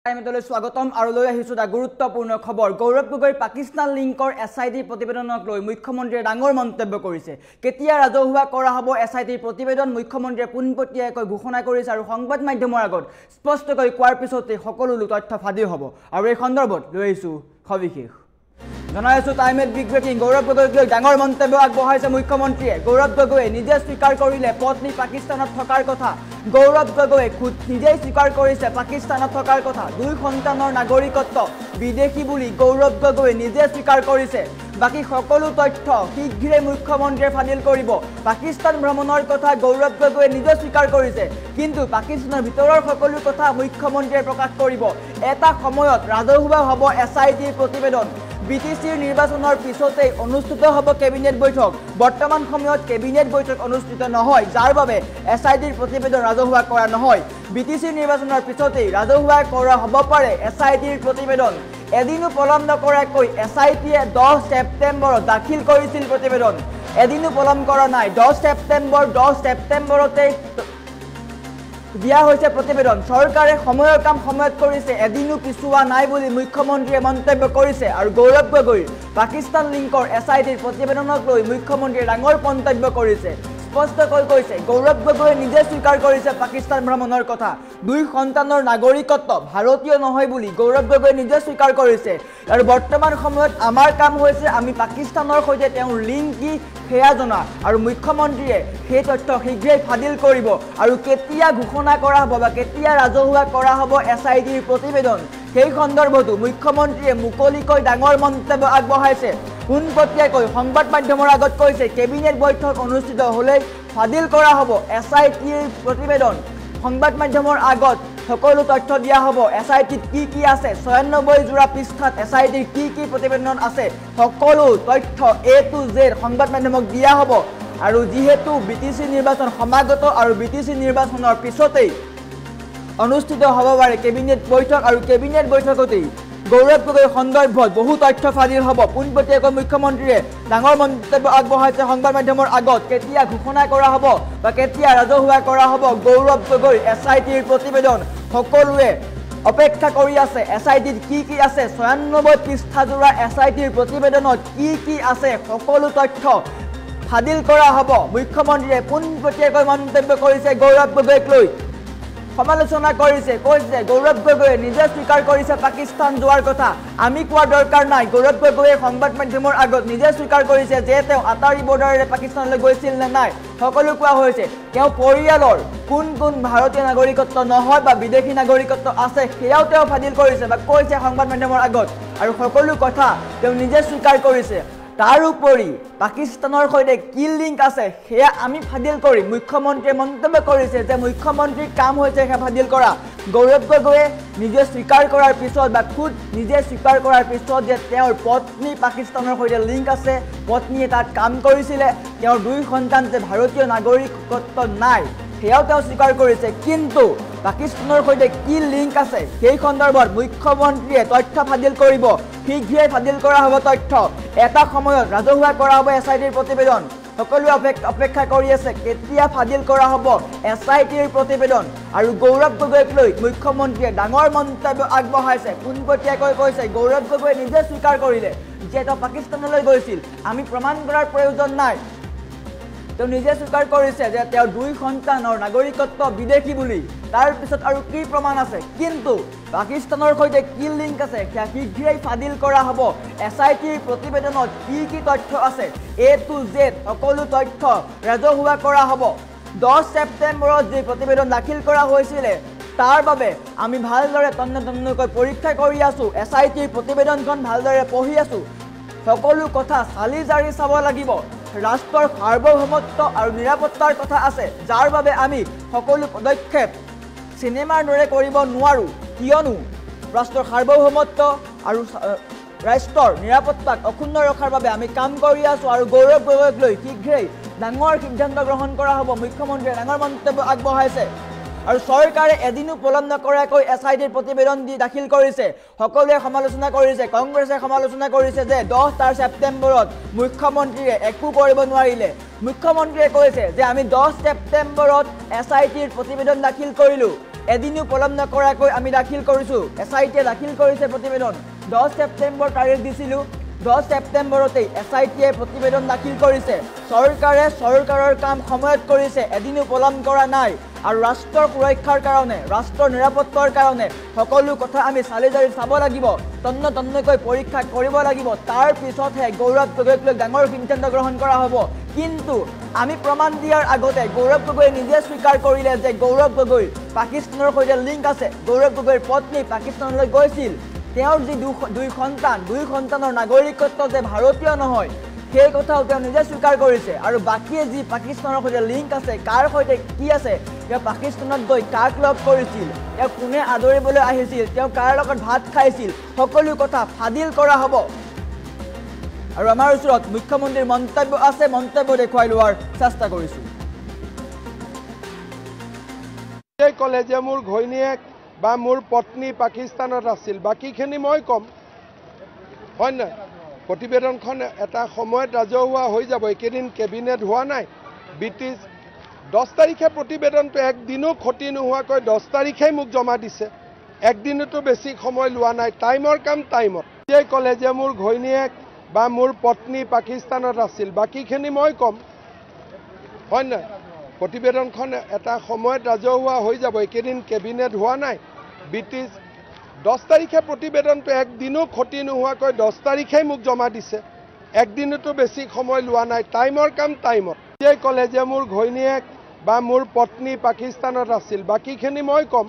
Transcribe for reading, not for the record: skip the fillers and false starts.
টাইমলৈ স্বাগতম আৰু লৈ আহিছো এটা গুৰুত্বপূৰ্ণ খবৰ গৌৰৱ গগৈ পাকিস্তান লিংকৰ এসআইটি প্ৰতিবেদনক লৈ মুখ্যমন্ত্ৰীয়ে ডাঙৰ মন্তব্য কৰিছে কেতিয়া ৰাজহুৱা কৰা হ'ব এসআইটি প্ৰতিবেদন মুখ্যমন্ত্ৰীয়ে পুনপটীয়াকৈ ঘোষণা কৰিছে আৰু সংবাদ মাধ্যমৰ আগত স্পষ্টকৈ কোৱাৰ পিছতে সকলো তথ্য ফাদিল হ'ব আৰু এই সন্দৰ্ভত লৈ আহিছো সবিশেষ জনাইছো টাইমত বিগ ব্ৰেকিং গৌৰৱ গগৈক লৈ ডাঙৰ মন্তব্য আগবঢ়াইছে মুখ্যমন্ত্ৰীয়ে গৌৰৱ গগৈয়ে নিজে স্বীকাৰ কৰিলে পত্নী পাকিস্তানত থকাৰ কথা গৌৰৱ গগৈয়ে খুদ নিজেই স্বীকাৰ কৰিছে পাকিস্তানত থকাৰ কথা দুই সন্তানৰ নাগৰিকত্ব বিদেশী বুলি গৌৰৱ গগৈয়ে নিজে স্বীকাৰ কৰিছে বাকি সকলো তথ্য শীঘ্ৰে মুখ্যমন্ত্ৰীয়ে ফাদিল কৰিব পাকিস্তান ভ্ৰমণৰ কথা গৌৰৱ গগৈয়ে নিজে স্বীকাৰ কৰিছে কিন্তু পাকিস্তানৰ ভিতৰৰ সকলো কথা মুখ্যমন্ত্ৰীয়ে প্ৰকাশ কৰিব এটা সময়ত ৰাজহুৱা হ'ব এসআইটিৰ প্ৰতিবেদন বিটিসিৰ নিৰ্বাচনৰ পিছতে অনুষ্ঠিত হ'ব কেবিনেট বৈঠক বৰ্তমান সময়ত কেবিনেট বৈঠক অনুষ্ঠিত নহয় যাৰ বাবে এসআইটিৰ প্ৰতিবেদন ৰাজহুৱা কৰা নহয় বিটিসিৰ নিৰ্বাচনৰ পিছতে ৰাজহুৱা কৰা হ'ব পাৰে এসআইটিৰ প্ৰতিবেদন এদিনো পলম নকৰাকৈ এসআইটিয়ে 10 ছেপ্টেম্বৰত দাখিল কৰিছিল প্ৰতিবেদন এদিনো পলম কৰা নাই 10 ছেপ্টেম্বৰতে দিয়া হৈছে প্ৰতিবেদন চৰকাৰে সময়ৰ কাম সময়ত কৰিছে এদিনো পিছুৱা নাই বুলি মুখ্যমন্ত্ৰীয়ে মন্তব্য কৰিছে আৰু গৌৰৱ গগৈ পাকিস্তান লিংকৰ এসআইটিৰ প্ৰতিবেদনক লৈ মুখ্যমন্ত্ৰীয়ে ডাঙৰ মন্তব্য কৰিছে স্পষ্টকৈ কৈছে গৌৰৱ গগৈয়ে নিজে স্বীকাৰ কৰিছে পাকিস্তান ভ্ৰমণৰ কথা দুই সন্তানৰ নাগৰিকত্ব ভাৰতীয় নহয় বুলি গৌৰৱ গগৈয়ে নিজে স্বীকাৰ কৰিছে আৰু বৰ্তমান সময়ত আমাৰ কাম হৈছে আমি পাকিস্তানৰ সৈতে তেওঁৰ লিংক কি সেয়া জনা আৰু মুখ্যমন্ত্ৰীয়ে সেই তথ্য শীঘ্ৰেই ফাদিল কৰিব আৰু কেতিয়া ঘোষণা কৰা হ'ব বা কেতিয়া ৰাজহুৱা কৰা হ'ব এসআইটিৰ প্ৰতিবেদন সেই সন্দৰ্ভতো মুখ্যমন্ত্ৰীয়ে মুকলিকৈ ডাঙৰ মন্তব্য আগবঢ়াইছে পুনপটীয়াকৈ সংবাদ মাধ্যমৰ আগত কৈছে কেবিনেট বৈঠক অনুষ্ঠিত হ'লে ফাদিল কৰা হ'ব এসআইটিৰ প্ৰতিবেদন সংবাদ মাধ্যমৰ আগত সকলো তথ্য দিয়া হ'ব এসআইটিত কি আছে 96 জোৰা পৃষ্ঠাত এসআইটিৰ কি প্ৰতিবেদন আছে সকলো তথ্য এ টু জেড সংবাদ মাধ্যমক দিয়া হ'ব আৰু যিহেতু বিটিসি নিৰ্বাচন সমাগত আৰু বিটিসি নিৰ্বাচনৰ পিছতেই অনুষ্ঠিত হ'ব পাৰে কেবিনেট বৈঠক আৰু কেবিনেট বৈঠকতেই গৌৰৱ গগৈৰ সন্দৰ্ভত বহু তথ্য ফাদিল হ'ব পুনপটীয়াকৈ মুখ্যমন্ত্ৰীয়ে ডাঙৰ মন্তব্য আগবঢ়াইছে সংবাদ মাধ্যমৰ আগত কেতিয়া ঘোষণা কৰা হ'ব বা কেতিয়া ৰাজহুৱা কৰা হ'ব গৌৰৱ গগৈৰ এসআইটিৰ প্ৰতিবেদন সকলোৱে অপেক্ষা কৰি আছে এসআইটিত কি আছে 96 পৃষ্ঠাজোৰা এসআইটিৰ প্ৰতিবেদনত কি আছে সকলো তথ্য ফাদিল কৰা হ'ব মুখ্যমন্ত্ৰীয়ে পুনপটীয়াকৈ মন্তব্য কৰিছে গৌৰৱ গগৈক লৈ সমালোচনা কৰিছে কৈছে গৌৰৱ গগৈয়ে নিজে স্বীকাৰ কৰিছে পাকিস্তান যোৱাৰ কথা আমি কোৱা দৰকাৰ নাই গৌৰৱ গগৈয়ে সংবাদ মাধ্যমৰ আগত নিজে স্বীকাৰ কৰিছে যে তেওঁ আটাৰী বৰ্ডাৰেৰে পাকিস্তানলৈ গৈছিল নে নাই সকলো কোৱা হৈছে তেওঁ পৰিয়ালৰ কোন ভাৰতীয় নাগৰিকত্ব নহয় বা বিদেশী নাগৰিকত্ব আছে সেয়াও তেওঁ ফাদিল কৰিছে বা কৈছে সংবাদ মাধ্যমৰ আগত আৰু সকলো কথা তেওঁ নিজে স্বীকাৰ কৰিছে তাৰ উপৰি পাকিস্তানৰ সৈতে কি লিংক আছে সেয়া আমি ফাদিল কৰি মুখ্যমন্ত্ৰীয়ে মন্তব্য কৰিছে যে মুখ্যমন্ত্ৰীৰ কাম হৈছে সেয়া ফাদিল কৰা গৌৰৱ গগৈয়ে নিজে স্বীকাৰ কৰাৰ পিছত বা খুদ নিজে স্বীকাৰ কৰাৰ পিছত যে তেওঁৰ পত্নী পাকিস্তানৰ সৈতে লিংক আছে পত্নীয়ে তাত কাম কৰিছিলে তেওঁৰ দুই সন্তান যে ভাৰতীয় নাগৰিকত্ব নাই সেয়াও তেওঁ স্বীকাৰ কৰিছে কিন্তু পাকিস্তানৰ সৈতে কি লিংক আছে সেই সন্দৰ্ভত মুখ্যমন্ত্ৰীয়ে তথ্য ফাদিল কৰিব শীঘ্ৰে ফাদিল কৰা হ'ব তথ্য এটা সময়ত ৰাজহুৱা কৰা হ'ব এসআইটিৰ প্ৰতিবেদন সকলোৱে অপেক্ষা কৰি আছে কেতিয়া ফাদিল কৰা হ'ব এসআইটিৰ প্ৰতিবেদন আৰু গৌৰৱ গগৈক লৈ মুখ্যমন্ত্ৰীয়ে ডাঙৰ মন্তব্য আগবঢ়াইছে পুনপটীয়াকৈ কৈছে গৌৰৱ গগৈয়ে নিজে স্বীকাৰ কৰিলে যে তেওঁ পাকিস্তানলৈ গৈছিল আমি প্ৰমাণ কৰাৰ প্ৰয়োজন নাই তেওঁ নিজে স্বীকাৰ কৰিছে যে তেওঁ দুই সন্তানৰ নাগৰিকত্ব বিদেশী বুলি তাৰ পিছত আৰু কি প্ৰমাণ আছে কিন্তু পাকিস্তানৰ সৈতে কি লিংক আছে সেয়া শীঘ্ৰেই ফাদিল কৰা হ'ব এসআইটিৰ প্ৰতিবেদনত কি তথ্য আছে এ টু জেড সকলো তথ্য ৰাজহুৱা কৰা হ'ব 10 ছেপ্টেম্বৰত যি প্ৰতিবেদন দাখিল কৰা হৈছিলে তাৰ বাবে আমি ভালদৰে তন্নতন্নকৈ পৰীক্ষা কৰি আছো এসআইটিৰ প্ৰতিবেদনখন ভালদৰে পঢ়ি আছো সকলো কথা চালি জাৰি চাব লাগিব ৰাষ্ট্ৰৰ সাৰ্বভৌমত্ব আৰু নিৰাপত্তাৰ কথা আছে যাৰ বাবে আমি সকলো পদক্ষেপ সিনেমাৰ দৰে কৰিব নোৱাৰো কিয়নো ৰাষ্ট্ৰৰ সাৰ্বভৌমত্ব আৰু ৰাষ্ট্ৰৰ নিৰাপত্তাক অক্ষুণ্ণ ৰখাৰ বাবে আমি কাম কৰি আছো আৰু গৌৰৱ গগৈক লৈ শীঘ্ৰেই ডাঙৰ সিদ্ধান্ত গ্ৰহণ কৰা হ'ব মুখ্যমন্ত্ৰীয়ে ডাঙৰ মন্তব্য আগবঢ়াইছে আৰু চৰকাৰে এদিনো পলম নকৰাকৈ এসআইটিৰ প্ৰতিবেদন দাখিল কৰিছে সকলোৱে সমালোচনা কৰিছে কংগ্ৰেছে সমালোচনা কৰিছে যে 10 ছেপ্টেম্বৰত মুখ্যমন্ত্ৰীয়ে একো কৰিব নোৱাৰিলে মুখ্যমন্ত্ৰীয়ে কৈছে যে আমি 10 ছেপ্টেম্বৰত এসআইটিৰ প্ৰতিবেদন দাখিল কৰিলো এদিনো পলম নকৰাকৈ আমি দাখিল কৰিছোঁ। SITয়ে দাখিল কৰিছে প্ৰতিবেদন। 10 ছেপ্টেম্বৰ তাৰিখ দিছিলোঁ। 10 ছেপ্টেম্বৰতেই SITয়ে প্ৰতিবেদন দাখিল কৰিছে। চৰকাৰে চৰকাৰৰ কাম সময়ত কৰিছে, এদিনো পলম কৰা নাই। আৰু ৰাষ্ট্ৰৰ সুৰক্ষাৰ কাৰণে, ৰাষ্ট্ৰৰ নিৰাপত্তাৰ কাৰণে সকলো কথা আমি চালি জাৰি চাব লাগিব, তন্নকৈ পৰীক্ষা কৰিব লাগিব। তাৰ পিছতহে গৌৰৱ গগৈক লৈ ডাঙৰ সিদ্ধান্ত গ্ৰহণ কৰা হ'ব। কিন্তু আমি প্ৰমাণ দিয়াৰ আগতে গৌৰৱ গগৈয়ে নিজে স্বীকাৰ কৰিলে যে গৌৰৱ গগৈ পাকিস্তানৰ সৈতে লিংক আছে। গৌৰৱ গগৈৰ পত্নী পাকিস্তানলৈ গৈছিল। তেওঁৰ যি দুই সন্তানৰ নাগৰিকত্ব যে ভাৰতীয় নহয়, সেই কথাও তেওঁ নিজে স্বীকাৰ কৰিছে। আৰু বাকীয়ে যি পাকিস্তানৰ সৈতে লিংক আছে, কাৰ সৈতে কি আছে, তেওঁ পাকিস্তানত গৈ কাক লগ কৰিছিল, তেওঁ কোনে আদৰিবলৈ আহিছিল, তেওঁ কাৰ লগত ভাত খাইছিল, সকলো কথা ফাদিল কৰা হ'ব। আৰু আমাৰ ওচৰত মুখ্যমন্ত্ৰীৰ মন্তব্য আছে, মন্তব্য দেখুৱাই লোৱাৰ চেষ্টা কৰিছোঁ। ক'লে যে মোৰ ঘৈণীয়েক বা মোৰ পত্নী পাকিস্তানত আছিল, বাকীখিনি মই ক'ম, হয় নাই? প্ৰতিবেদনখন এটা সময়ত ৰাজহুৱা হৈ যাব। এইকেইদিন কেবিনেট হোৱা নাই। ব্ৰিটিছ 10 তাৰিখে প্ৰতিবেদনটো একদিনো ক্ষতি নোহোৱাকৈ 10 তাৰিখেই মোক জমা দিছে। একদিনতো বেছি সময় লোৱা নাই। টাইমৰ কাম টাইমত। ক'লে যে মোৰ ঘৈণীয়েক বা মোৰ পত্নী পাকিস্তানত আছিল, বাকীখিনি মই ক'ম, হয় নাই? প্ৰতিবেদনখন এটা সময়ত ৰাজহুৱা হৈ যাব। এইকেইদিন কেবিনেট হোৱা নাই। ব্ৰিটিছ 10 তাৰিখে প্ৰতিবেদনটো একদিনো ক্ষতি নোহোৱাকৈ 10 তাৰিখেই মোক জমা দিছে। একদিনতো বেছি সময় লোৱা নাই। টাইমৰ কাম টাইমত। ক'লে যে মোৰ ঘৈণীয়েক বা মোৰ পত্নী পাকিস্তানত আছিল, বাকীখিনি মই ক'ম।